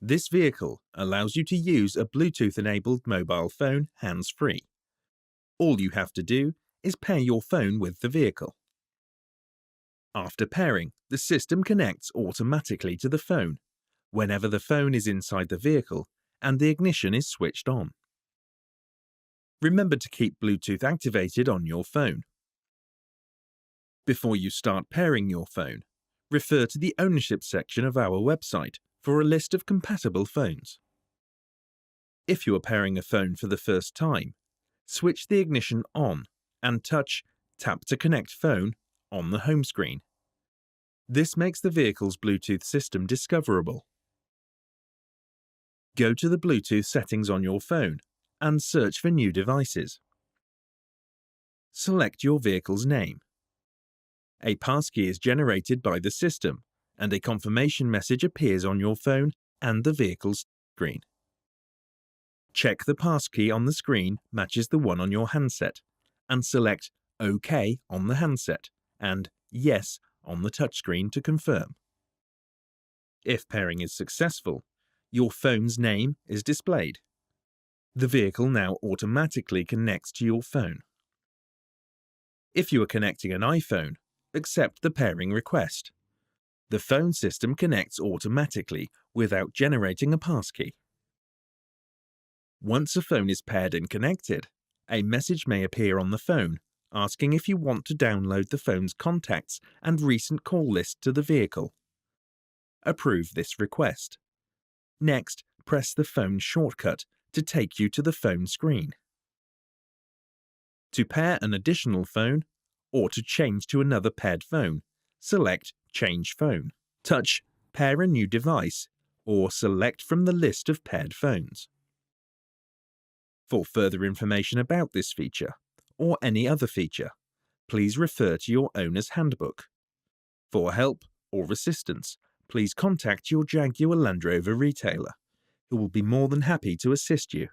This vehicle allows you to use a Bluetooth-enabled mobile phone hands-free. All you have to do is pair your phone with the vehicle. After pairing, the system connects automatically to the phone whenever the phone is inside the vehicle and the ignition is switched on. Remember to keep Bluetooth activated on your phone. Before you start pairing your phone, refer to the ownership section of our website for a list of compatible phones. If you are pairing a phone for the first time, switch the ignition on and touch Tap to Connect Phone on the home screen. This makes the vehicle's Bluetooth system discoverable. Go to the Bluetooth settings on your phone and search for new devices. Select your vehicle's name. A passkey is generated by the system, and a confirmation message appears on your phone and the vehicle's screen. Check the passkey on the screen matches the one on your handset, and select OK on the handset and Yes on the touchscreen to confirm. If pairing is successful, your phone's name is displayed. The vehicle now automatically connects to your phone. If you are connecting an iPhone, accept the pairing request. The phone system connects automatically without generating a passkey. Once a phone is paired and connected, a message may appear on the phone asking if you want to download the phone's contacts and recent call list to the vehicle. Approve this request. Next, press the phone shortcut to take you to the phone screen. To pair an additional phone, or to change to another paired phone, select Change Phone. Touch Pair a new device, or select from the list of paired phones. For further information about this feature, or any other feature, please refer to your owner's handbook. For help or assistance, please contact your Jaguar Land Rover retailer, who will be more than happy to assist you.